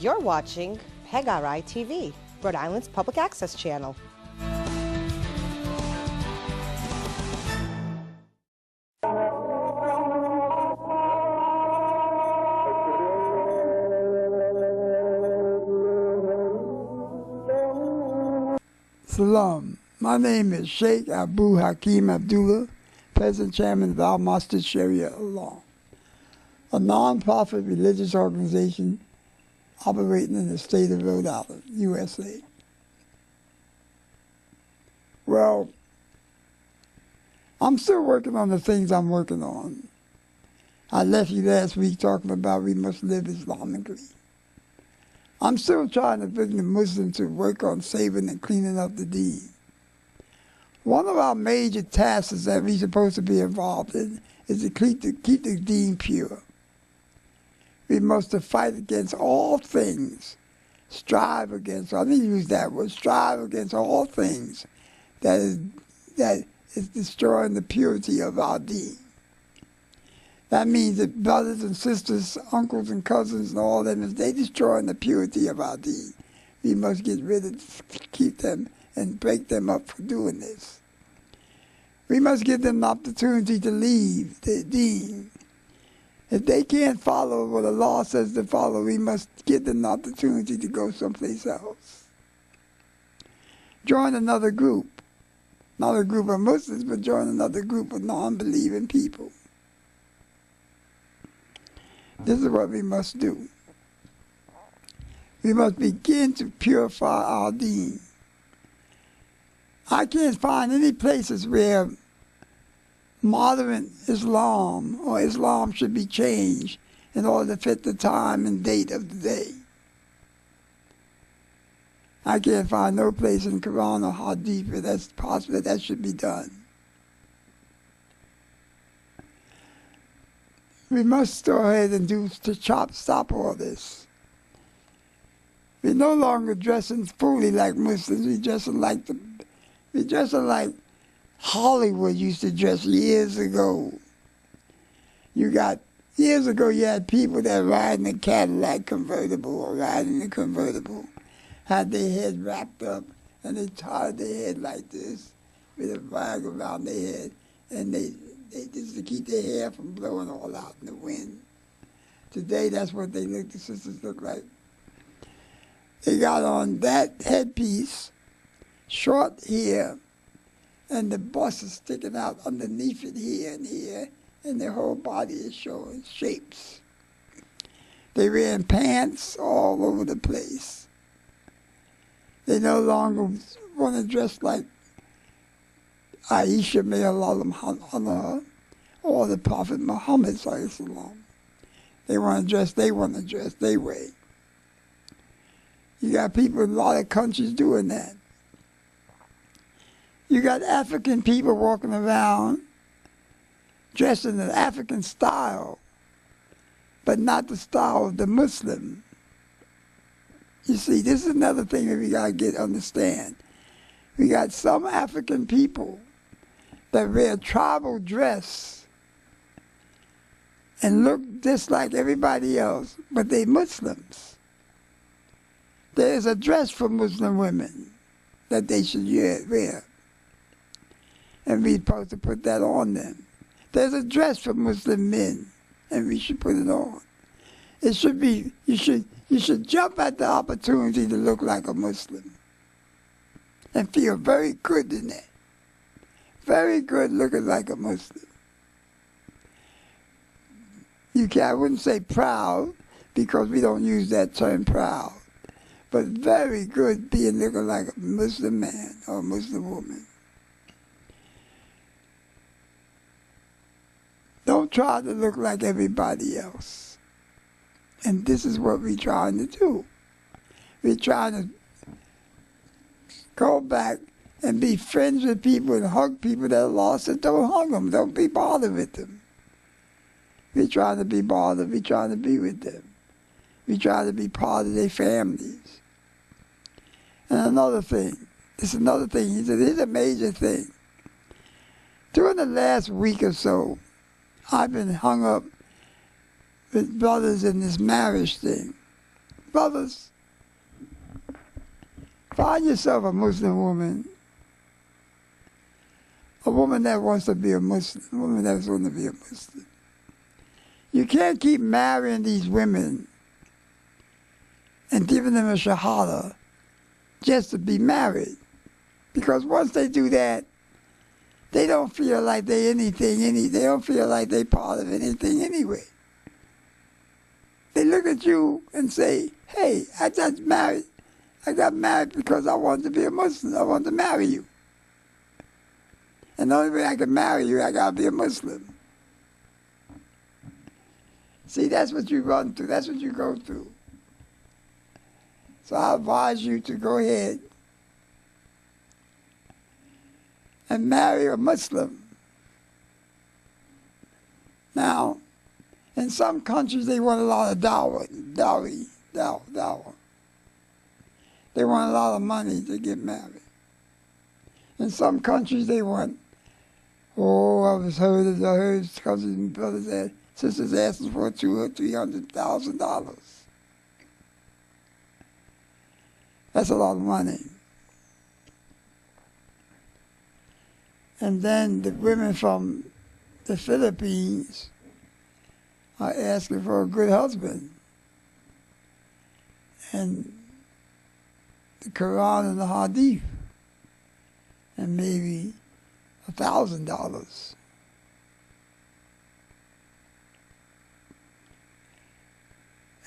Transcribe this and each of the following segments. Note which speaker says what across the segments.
Speaker 1: You're watching PEGRI TV, Rhode Island's public access channel.
Speaker 2: Salam. My name is Sheikh Abu Hakim Abdullah, President Chairman of Al-Masjid Sharia Law, a non-profit religious organization operating in the state of Rhode Island, USA. Well, I'm still working on the things I'm working on. I left you last week talking about we must live Islamically. I'm still trying to bring the Muslims to work on saving and cleaning up the deen. One of our major tasks that we're supposed to be involved in is to keep the deen pure. We must fight against all things, strive against, I didn't use that word, strive against all things that is destroying the purity of our deen. That means that brothers and sisters, uncles and cousins and all them, if they destroying the purity of our deen, we must get rid of, keep them and break them up for doing this. We must give them the opportunity to leave the deen. If they can't follow what the law says to follow, we must give them the opportunity to go someplace else. Join another group. Not a group of Muslims, but join another group of non-believing people. This is what we must do. We must begin to purify our deen. I can't find any places where modern Islam or Islam should be changed in order to fit the time and date of the day. I can't find no place in Quran or Hadith where that's possible that should be done. We must go ahead and stop all this. We're no longer dressing fully like Muslims. We're dressing like Hollywood used to dress years ago. Years ago you had people that ride in a Cadillac convertible or riding in a convertible, had their head wrapped up, and they tied their head like this with a rag around their head, and they just to keep their hair from blowing all out in the wind. Today, that's what the sisters look like. They got on that headpiece, short hair, and the bust is sticking out underneath it here and here, and their whole body is showing shapes. They wearing pants all over the place. They no longer want to dress like Aisha, may Allah honor her, or the Prophet Muhammad sallallahu. They want to dress their way. You got people in a lot of countries doing that. You got African people walking around dressed in an African style, but not the style of the Muslim. You see, this is another thing that we got to understand. We got some African people that wear tribal dress and look just like everybody else, but they Muslims. There is a dress for Muslim women that they should wear, and we're supposed to put that on them. There's a dress for Muslim men, and we should put it on. It should be, you should jump at the opportunity to look like a Muslim and feel very good in it. Very good looking like a Muslim. I wouldn't say proud, because we don't use that term proud, but very good looking like a Muslim man or a Muslim woman. Don't try to look like everybody else. And this is what we're trying to do. We're trying to go back and be friends with people and hug people that are lost, and don't hug them. Don't be bothered with them. We're trying to be bothered. We're trying to be with them. We're trying to be part of their families. And another thing, he said, it's a major thing. During the last week or so, I've been hung up with brothers in this marriage thing. Brothers, find yourself a Muslim woman, a woman that wants to be a Muslim, a woman that wants to be a Muslim. You can't keep marrying these women and giving them a shahada just to be married. Because once they do that, they don't feel like they don't feel like they part of anything anyway. They look at you and say, hey, I got married because I wanted to be a Muslim. I wanted to marry you. And the only way I can marry you, I gotta be a Muslim. See, that's what you run through. That's what you go through. So I advise you to go ahead and marry a Muslim. Now, in some countries, they want a lot of dowry. They want a lot of money to get married. In some countries, they want, I heard cousins and brothers, sisters asking for $200,000 or $300,000. That's a lot of money. And then the women from the Philippines are asking for a good husband. And the Quran and the Hadith, and maybe $1,000.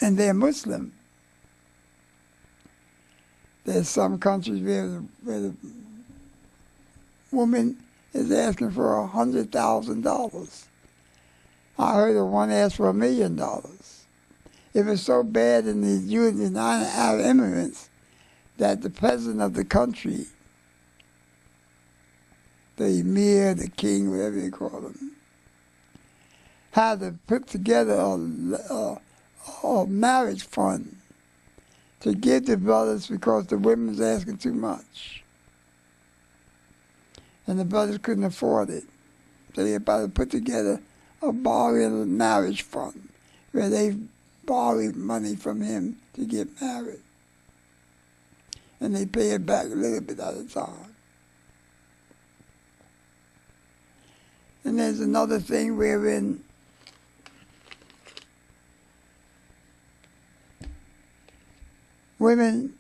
Speaker 2: And they're Muslim. There's some countries where the woman is asking for $100,000. I heard of one ask for $1 million. It was so bad in the United Arab Emirates that the president of the country, the emir, the king, whatever you call him, had to put together a marriage fund to give the brothers because the women's asking too much. And the brothers couldn't afford it. So they about to put together a borrowed marriage fund where they borrowed money from him to get married. And they pay it back a little bit at a time. And there's another thing wherein women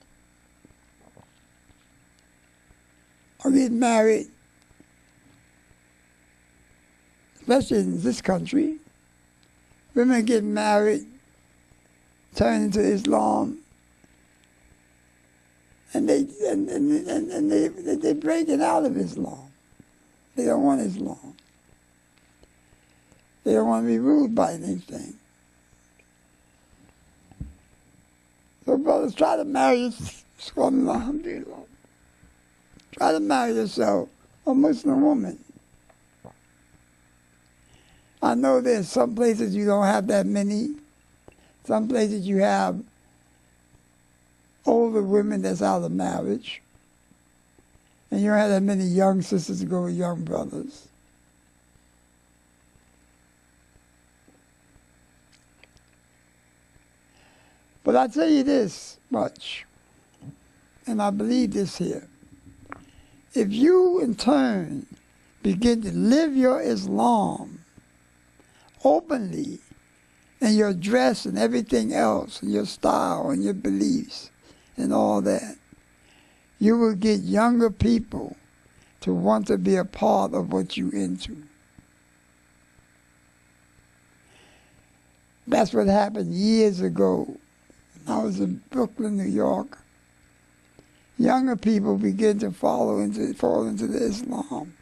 Speaker 2: are getting married, especially in this country. Women get married, turn into Islam, and they're breaking out of Islam. They don't want Islam. They don't want to be ruled by anything. So brothers, try to marry Try to marry yourself a Muslim woman. I know there's some places you don't have that many. Some places you have older women that's out of marriage. And you don't have that many young sisters to go with young brothers. But I tell you this much, and I believe this here. If you, in turn, begin to live your Islam openly, and your dress and everything else, and your style and your beliefs and all that, you will get younger people to want to be a part of what you're into. That's what happened years ago. I was in Brooklyn, New York. Younger people began to fall into the Islam,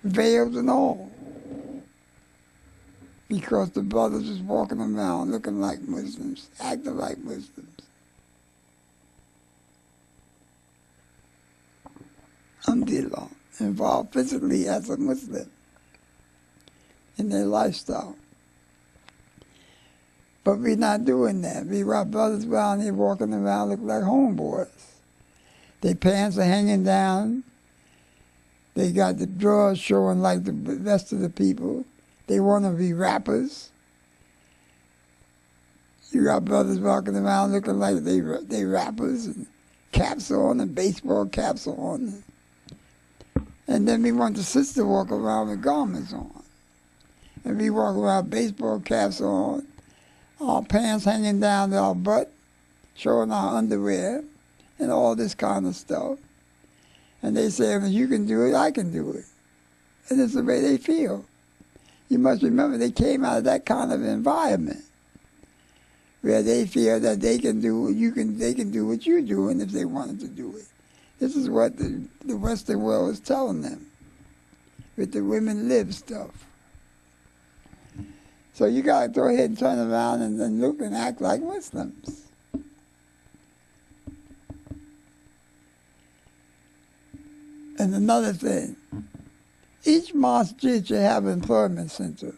Speaker 2: veils and all, because the brothers was walking around looking like Muslims, acting like Muslims. Alhamdulillah, involved physically as a Muslim in their lifestyle. But we're not doing that. We got brothers around here walking around looking like homeboys. Their pants are hanging down. They got the drawers showing like the rest of the people. They want to be rappers. You got brothers walking around looking like they rappers and caps on and baseball caps on. And then we want the sister to walk around with garments on. And we walk around baseball caps on, our pants hanging down to our butt, showing our underwear, and all this kind of stuff. And they say, if you can do it, I can do it. And it's the way they feel. You must remember they came out of that kind of environment where they feel that they can do they can do what you're doing if they wanted to do it. This is what the Western world is telling them with the women live stuff. So you got to go ahead and turn around and look and act like Muslims. And another thing, each masjid should have an employment center.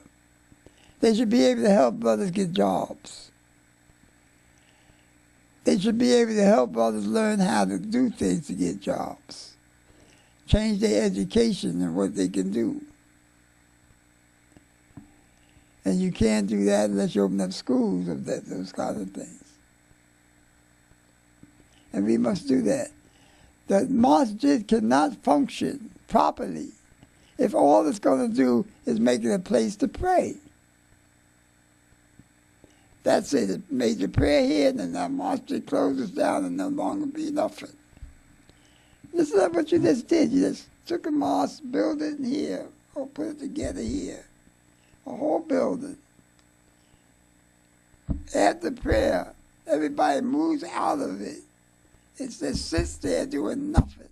Speaker 2: They should be able to help brothers get jobs. They should be able to help others learn how to do things to get jobs. Change their education and what they can do. And you can't do that unless you open up schools of those kind of things. And we must do that. The masjid cannot function properly if all it's going to do is make it a place to pray. That's it. It made your prayer here, and then that masjid closes down and no longer be nothing. This is what you just did. You just took a mosque, built it here, or put it together here. A whole building. After prayer, everybody moves out of it. It just sits there doing nothing.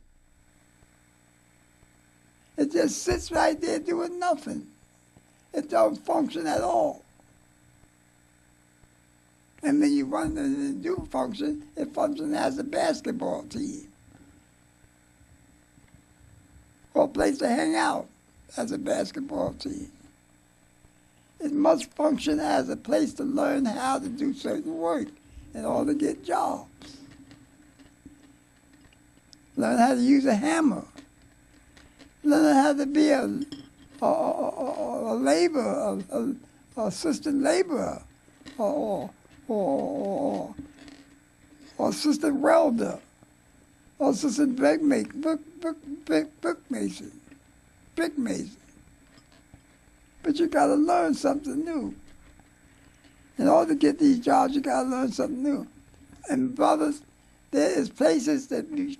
Speaker 2: It just sits right there doing nothing. It don't function at all. And when you want it to do function, it functions as a basketball team. Or a place to hang out as a basketball team. It must function as a place to learn how to do certain work in order to get jobs. Learn how to use a hammer. Learn how to be a laborer, a assistant laborer, or assistant welder, or assistant brick mason. But you got to learn something new. In order to get these jobs, you got to learn something new. And brothers, there is places that you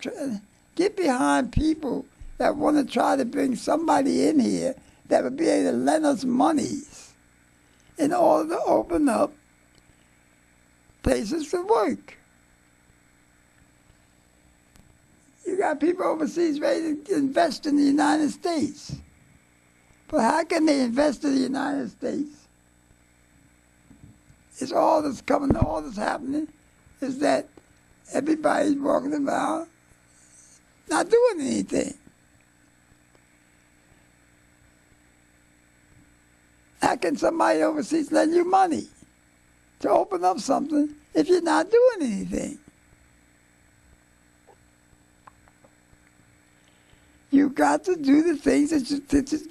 Speaker 2: get behind people that want to try to bring somebody in here that would be able to lend us monies in order to open up places to work. You got people overseas ready to invest in the United States. But how can they invest in the United States? It's all that's coming, all that's happening is that everybody's walking around not doing anything. How can somebody overseas lend you money to open up something if you're not doing anything? You got to do the things that just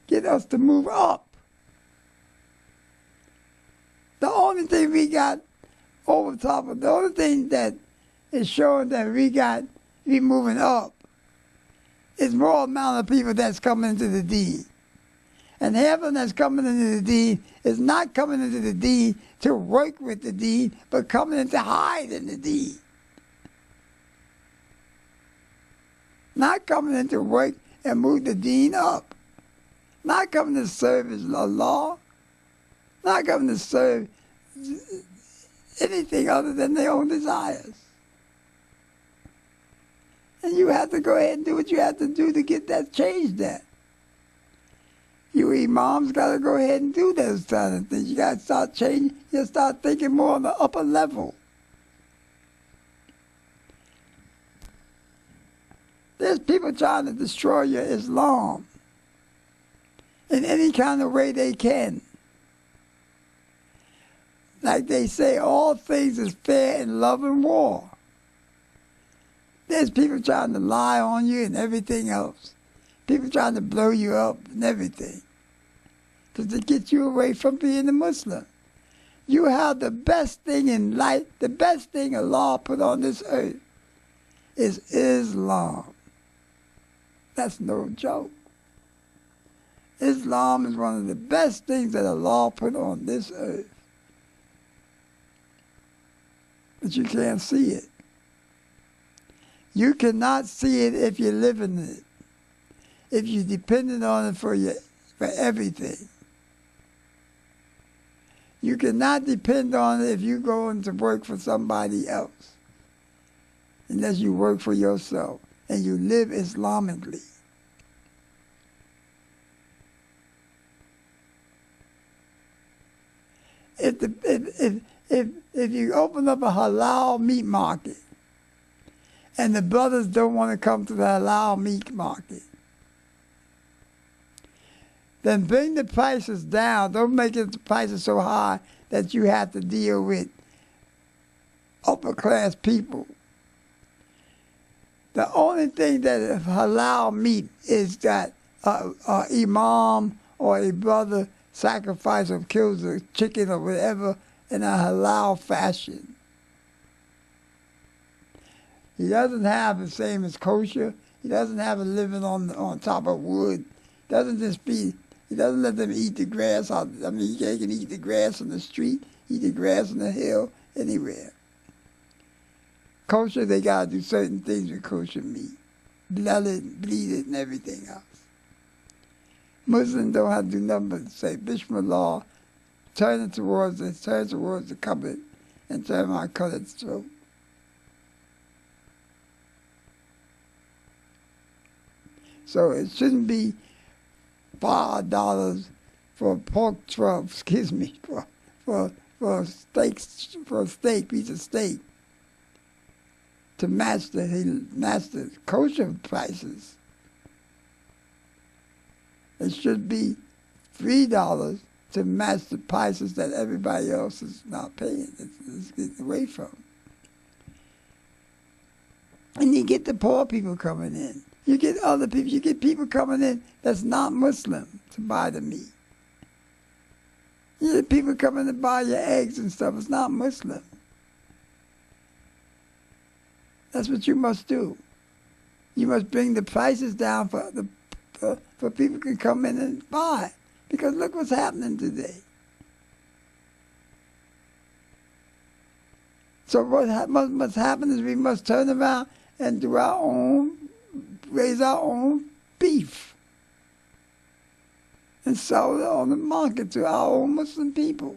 Speaker 2: get us to move up. The only thing we got over top of the only thing that is showing that we moving up is more amount of people that's coming into the deed. And half of them that's coming into the deed is not coming into the deed to work with the deed, but coming in to hide in the deed. Not coming in to work and move the deed up. Not coming to serve as law. Not coming to serve anything other than their own desires. And you have to go ahead and do what you have to do to get that change that. You imams got to go ahead and do those kind of things. You got to start changing. You got to start thinking more on the upper level. There's people trying to destroy your Islam in any kind of way they can. Like they say, all things is fair in love and war. There's people trying to lie on you and everything else. People trying to blow you up and everything. to get you away from being a Muslim. You have the best thing in life, the best thing Allah put on this earth is Islam. That's no joke. Islam is one of the best things that Allah put on this earth. But you can't see it. You cannot see it if you're living it. If you're dependent on it for everything. You cannot depend on it if you're going to work for somebody else. Unless you work for yourself and you live Islamically. If you open up a halal meat market and the brothers don't want to come to the halal meat market, then bring the prices down. Don't make the prices so high that you have to deal with upper class people. The only thing that is halal meat is that an imam or a brother sacrifices or kills a chicken or whatever in a halal fashion. He doesn't have the same as kosher. He doesn't have a living on top of wood. He doesn't let them eat the grass. I mean, they can eat the grass on the street, eat the grass on the hill, anywhere. Kosher, they got to do certain things with kosher meat. Bleed it, and everything else. Muslims don't have to do nothing but say, Bismillah, turn towards the cupboard, and turn my cut its throat. So it shouldn't be $5 for a pork chop, for a steak, piece of steak, to match the kosher prices. It should be $3 to match the prices that everybody else is not paying. It's getting away from. And you get the poor people coming in. You get other people. You get people coming in that's not Muslim to buy the meat. You get people coming to buy your eggs and stuff. It's not Muslim. That's what you must do. You must bring the prices down for people can come in and buy. Because look what's happening today. So what must happen is we must turn around and raise our own beef and sell it on the market to our own Muslim people.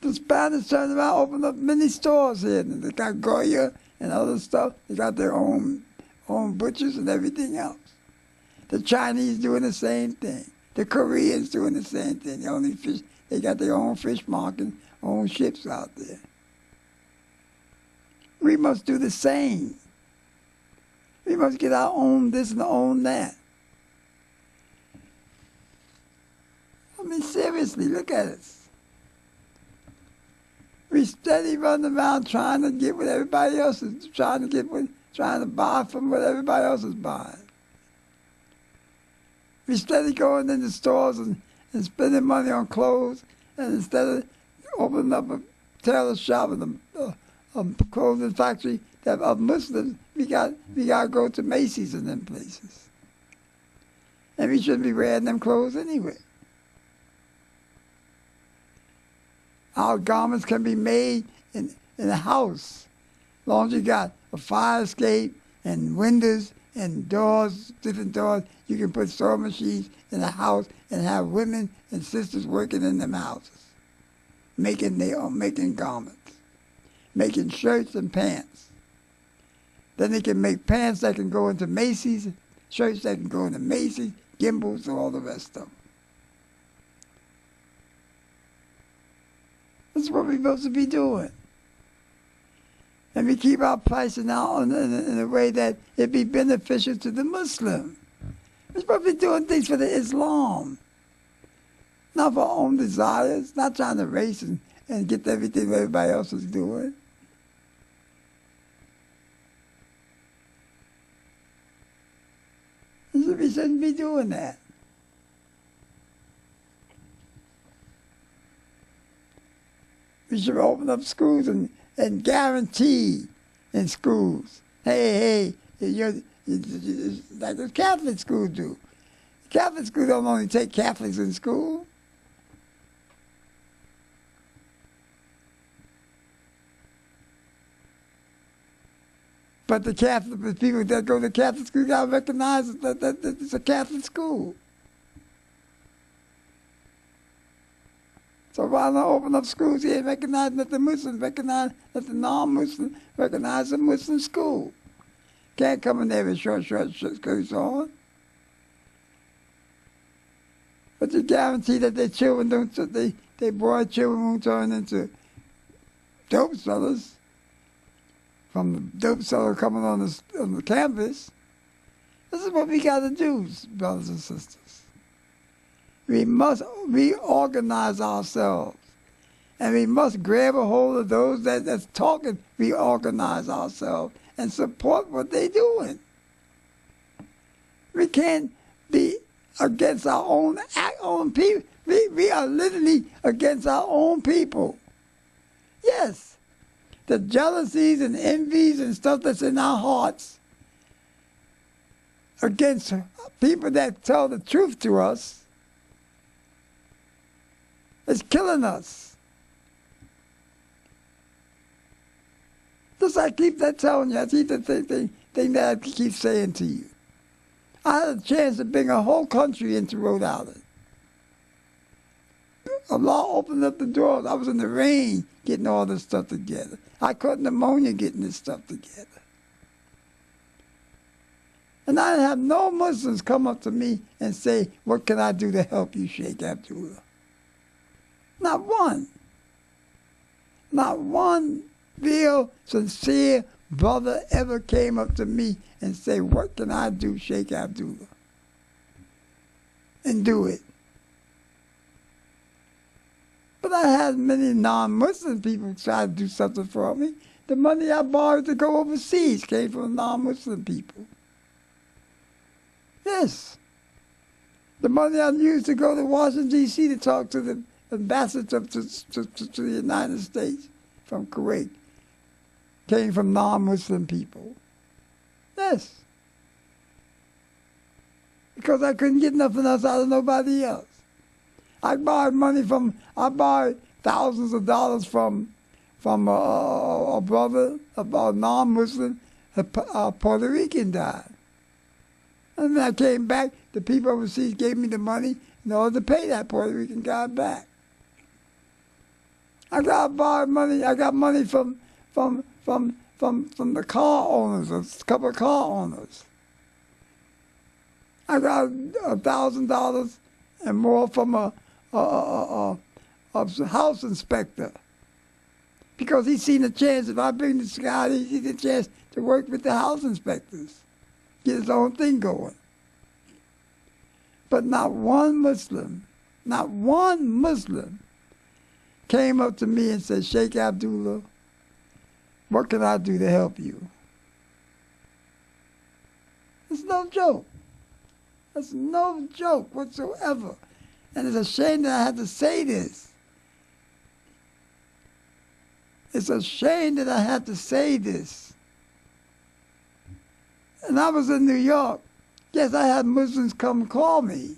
Speaker 2: The Spanish turned around, opened up many stores here. They got Goya and other stuff. They got their own butchers and everything else. The Chinese doing the same thing. The Koreans doing the same thing. They got their own fish market, own ships out there. We must do the same. We must get our own this and own that. I mean, seriously, look at us. We steady running around trying to get what everybody else is trying to buy from what everybody else is buying. We steady going into stores and spending money on clothes, and instead of opening up a tailor shop and a clothing factory of Muslims, we got to go to Macy's and them places. And we shouldn't be wearing them clothes anyway. Our garments can be made in a house. As long as you got a fire escape and windows and doors, different doors, you can put sewing machines in a house and have women and sisters working in them houses, making garments, making shirts and pants. Then they can make pants that can go into Macy's, shirts that can go into Macy's, Gimbals, and all the rest of them. That's what we're supposed to be doing. And we keep our pricing out in a way that it be beneficial to the Muslim. We're supposed to be doing things for the Islam, not for our own desires, not trying to race and get everything everybody else is doing. shouldn't be doing that. We should open up schools and guarantee in schools. Hey, like the Catholic schools do. Catholic schools don't only take Catholics in school. But the people that go to Catholic school got to recognize that it's a Catholic school. So why not open up schools here and recognize that the Muslims recognize that the non-Muslims recognize the Muslim school? Can't come in there with short skirts on. But you guarantee that their children don't, their boy children won't turn into dope sellers from the dope seller coming on the campus. This is what we got to do, brothers and sisters. We must reorganize ourselves. And we must grab a hold of those that's talking, reorganize ourselves and support what they're doing. We can't be against our own people. We are literally against our own people. Yes, the jealousies and envies and stuff that's in our hearts against people that tell the truth to us, it's killing us. Just I keep telling you, I keep the thing that I keep saying to you. I had a chance to bring a whole country into Rhode Island. Allah opened up the doors. I was in the rain getting all this stuff together. I caught pneumonia getting this stuff together. And I have no Muslims come up to me and say, what can I do to help you, Sheikh Abdullah? Not one. Not one real, sincere brother ever came up to me and say, what can I do, Sheikh Abdullah? And do it. But I had many non-Muslim people try to do something for me. The money I borrowed to go overseas came from non-Muslim people. Yes. The money I used to go to Washington, D.C. to talk to the ambassador to the United States from Kuwait came from non-Muslim people. Yes. Because I couldn't get nothing else out of nobody else. I borrowed thousands of dollars from a brother, a non-Muslim, a Puerto Rican died. And then I came back, the people overseas gave me the money in order to pay that Puerto Rican guy back. I got borrowed money, I got money from the car owners, a couple of car owners. I got $1,000 and more from a house inspector. Because he's seen a chance, if I bring this guy, he's seen a chance to work with the house inspectors, get his own thing going. But not one Muslim came up to me and said, Sheikh Abdullah, what can I do to help you? It's no joke. That's no joke whatsoever. And it's a shame that I had to say this. It's a shame that I had to say this. And I was in New York. Yes, I had Muslims come call me.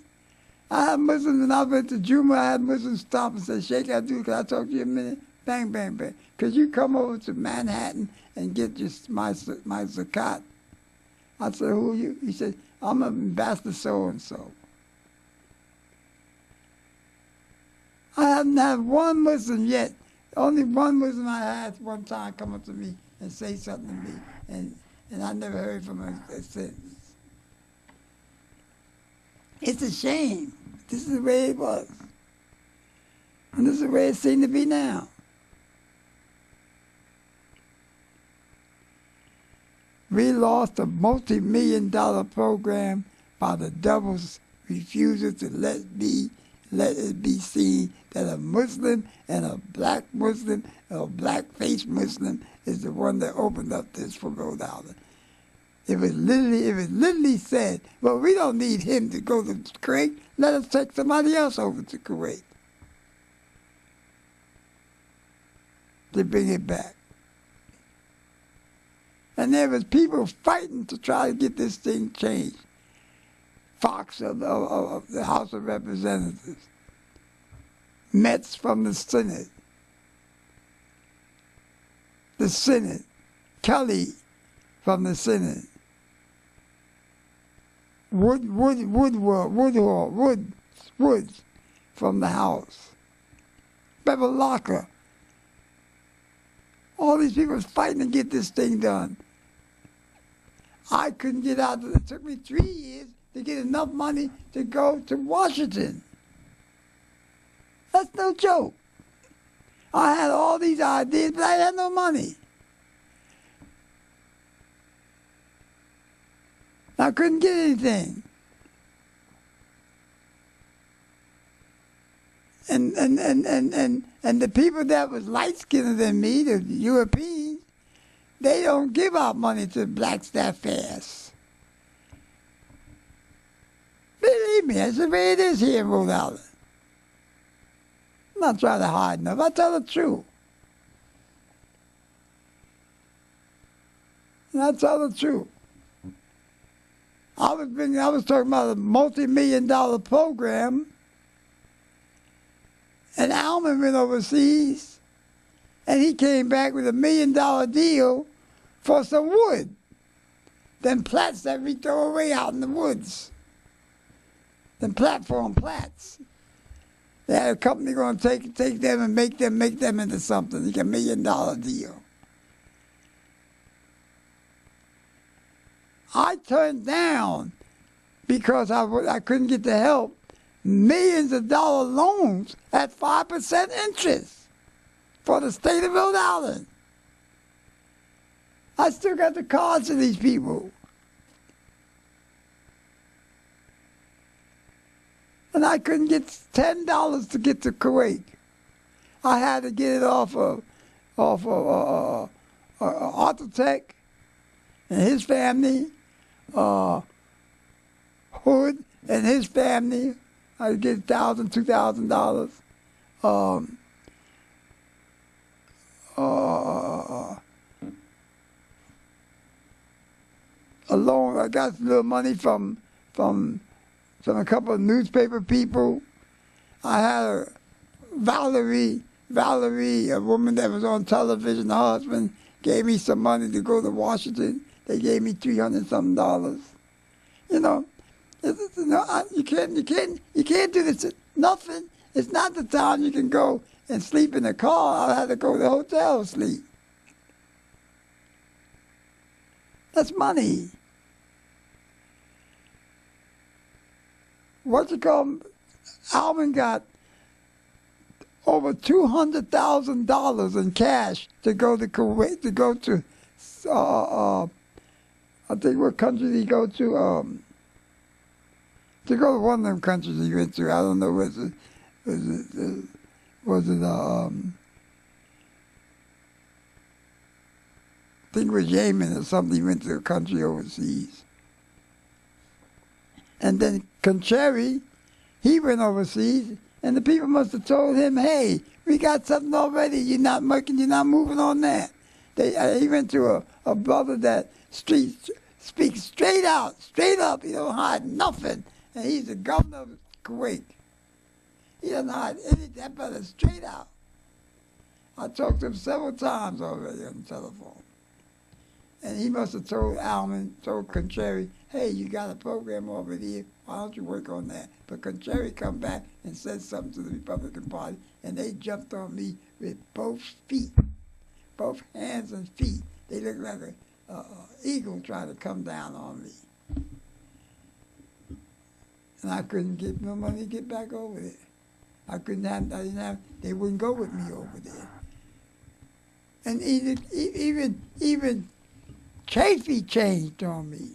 Speaker 2: I had Muslims, when I went to Juma, I had Muslims stop and say, Sheikh Abdullah, can I talk to you a minute? Bang, bang, bang. Could you come over to Manhattan and get my zakat? I said, who are you? He said, I'm an ambassador so-and-so. I haven't had one Muslim yet. Only one Muslim I had one time come up to me and say something to me, and I never heard from him since. It's a shame. This is the way it was. And this is the way it seemed to be now. We lost a multi-million-dollar program by the devil's refusal to let it be seen that a Muslim and a black Muslim, or a black-faced Muslim, is the one that opened up this for Rhode Island. It was literally said, well, we don't need him to go to Kuwait. Let us take somebody else over to Kuwait to bring it back. And there was people fighting to try to get this thing changed. Fox of the House of Representatives, Metz from the Senate, Kelly from the Senate, Woods from the House, Bevilacqua. All these people was fighting to get this thing done. I couldn't get out. It took me 3 years to get enough money to go to Washington. That's no joke. I had all these ideas, but I had no money. I couldn't get anything. And the people that was light-skinned than me, the Europeans, they don't give out money to blacks that fast. Believe me, that's the way it is here in Rhode Island. I'm not trying to hide enough. I tell the truth. And I tell the truth. I was talking about a multi-million-dollar program, and Alman went overseas, and he came back with $1 million deal for some wood. Them plats that we throw away out in the woods. Them platform plats. They had a company going to take them and make them into something. Like $1 million deal. I turned down, because I couldn't get the help, millions of dollar loans at 5% interest for the state of Rhode Island. I still got the cards of these people. And I couldn't get $10 to get to Kuwait. I had to get it off of Arthur and his family, Hood and his family. I get $1,000, $2,000. A loan. I got a little money from a couple of newspaper people. I had Valerie, a woman that was on television. Her husband gave me some money to go to Washington. They gave me $300-something. You know, you can't do this. Nothing. It's not the time you can go and sleep in the car. I had to go to the hotel and sleep. That's money. Alvin got over $200,000 in cash to go to Kuwait, to go to, I think what country did he go to? To go to one of them countries he went to. I don't know, was it I think it was Yemen or something. He went to a country overseas. And then Concherry, he went overseas, and the people must have told him, hey, we got something already. You're not moving on that. He went to a brother that speaks straight up. He don't hide nothing. And he's the governor of Kuwait. He doesn't hide anything. That brother straight out. I talked to him several times already on the telephone. And he must have told Concherry, hey, you got a program over here. Why don't you work on that? But Concherry come back and said something to the Republican Party, and they jumped on me with both feet, both hands and feet. They looked like an eagle trying to come down on me. And I couldn't get no money to get back over there. They wouldn't go with me over there. And even Chafee changed on me.